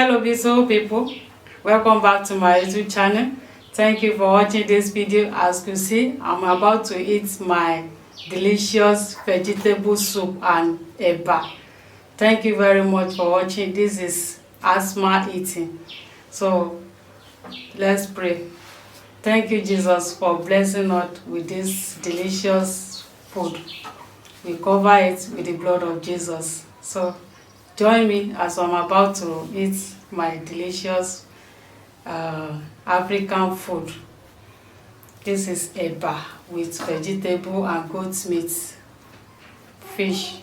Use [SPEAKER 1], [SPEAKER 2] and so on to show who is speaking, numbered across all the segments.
[SPEAKER 1] Hello beautiful people, welcome back to my YouTube channel. Thank you for watching this video. As you see, I'm about to eat my delicious vegetable soup and eba. Thank you very much for watching. This is asthma eating. So let's pray. Thank you, Jesus, for blessing us with this delicious food. We cover it with the blood of Jesus. So join me as I'm about to eat my delicious African food. This is eba with vegetable and goat meat, fish.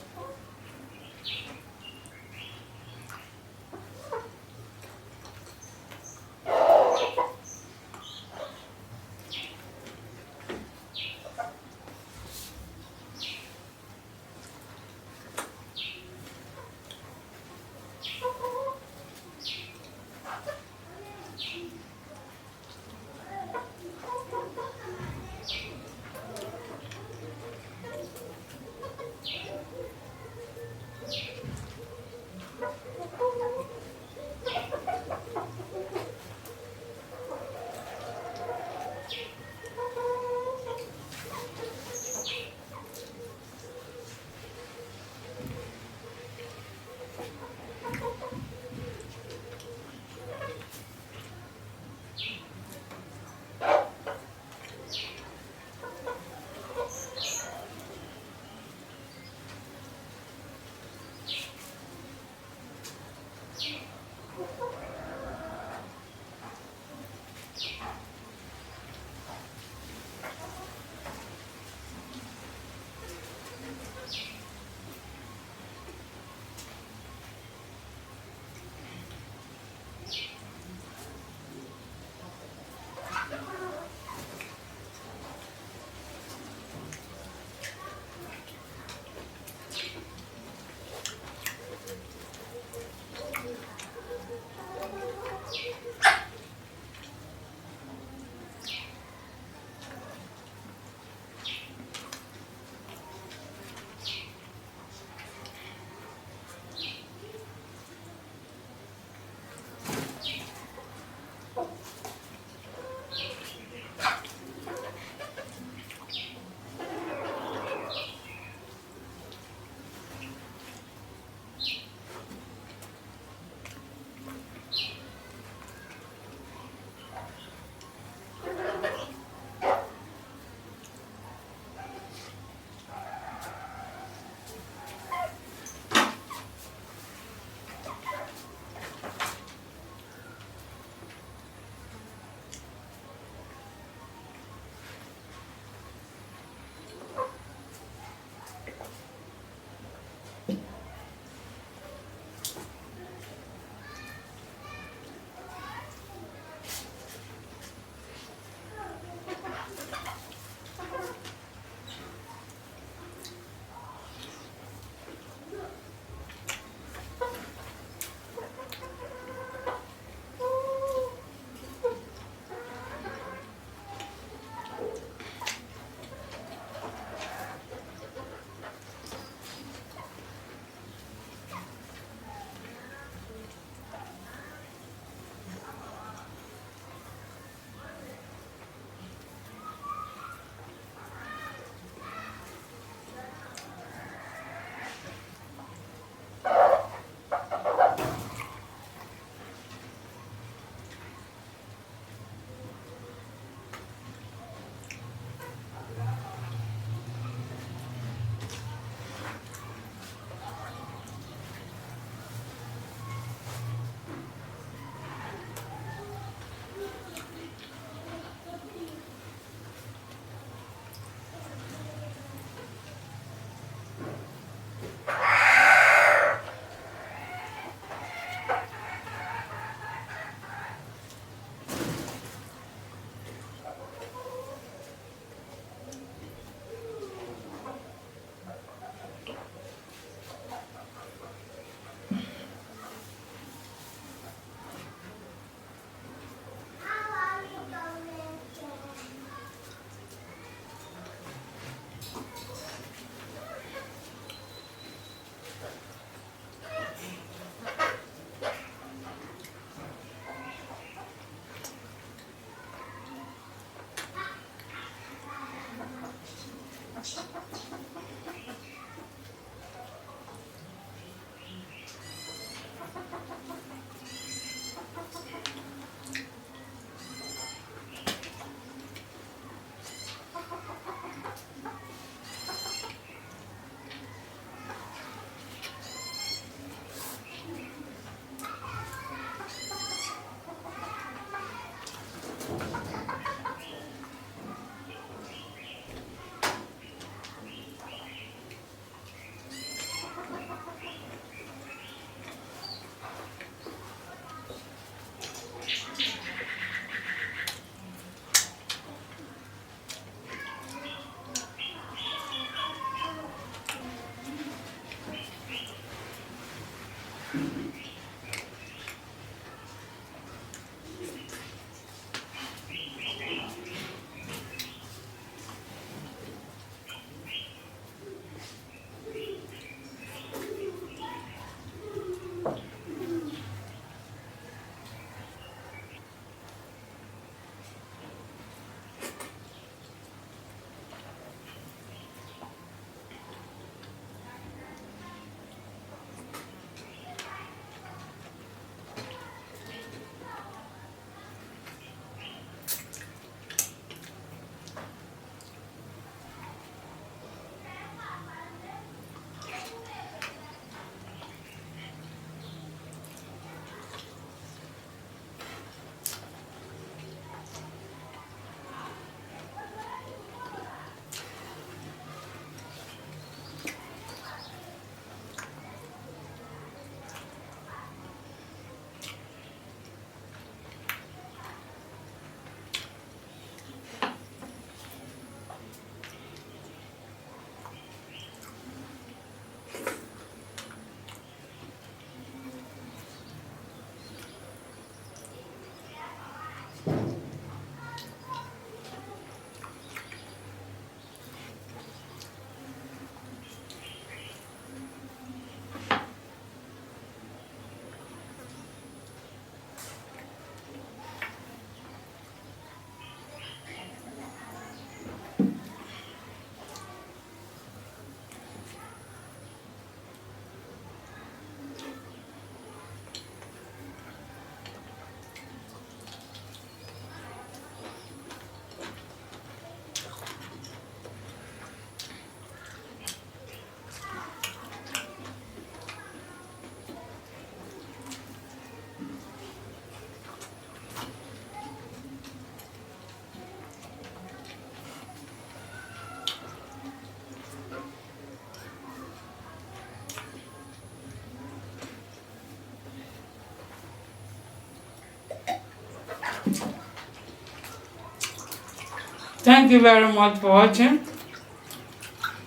[SPEAKER 1] Thank you very much for watching.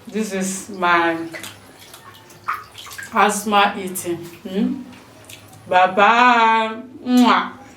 [SPEAKER 1] This is my asthma eating. Bye bye. Mwah.